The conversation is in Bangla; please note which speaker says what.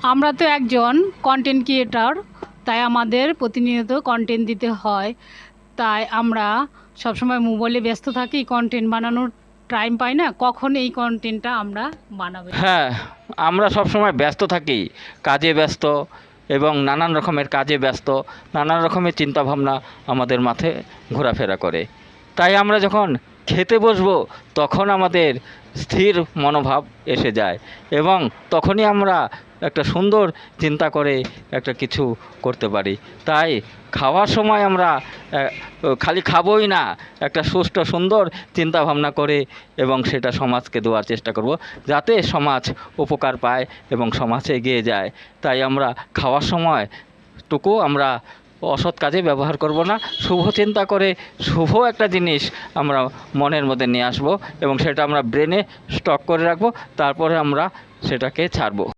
Speaker 1: আমরা তো একজন কন্টেন্ট ক্রিয়েটর, তাই আমাদের প্রতিনিয়ত কন্টেন্ট দিতে হয়। তাই আমরা সবসময় মোবাইলে ব্যস্ত থাকি, কন্টেন্ট বানানোর টাইম পাই না। কখন এই কন্টেন্টটা আমরা বানাবো?
Speaker 2: হ্যাঁ, আমরা সবসময় ব্যস্ত থাকি, কাজে ব্যস্ত এবং নানান রকমের কাজে ব্যস্ত, নানান রকমের চিন্তাভাবনা আমাদের মাথায় ঘোরাফেরা করে। তাই আমরা যখন খেতে বসবো তখন আমাদের স্থির মনোভাব এসে যায় এবং তখনই আমরা একটা সুন্দর চিন্তা করে একটা কিছু করতে পারি। তাই খাওয়ার সময় আমরা খালি খাবোই না, একটা সুষ্ঠু সুন্দর চিন্তা ভাবনা করে এবং সেটা সমাজকে দেওয়ার চেষ্টা করব, যাতে সমাজ উপকার পায় এবং সমাজ এগিয়ে যায়। তাই আমরা খাওয়ার সময় টুকু আমরা অসৎ কাজে ব্যবহার করব না, শুভ চিন্তা করে শুভ একটা জিনিস আমরা মনের মধ্যে নিয়ে আসব এবং সেটা আমরা ব্রেনে স্টক করে রাখবো, তারপরে আমরা সেটাকে ছাড়বো।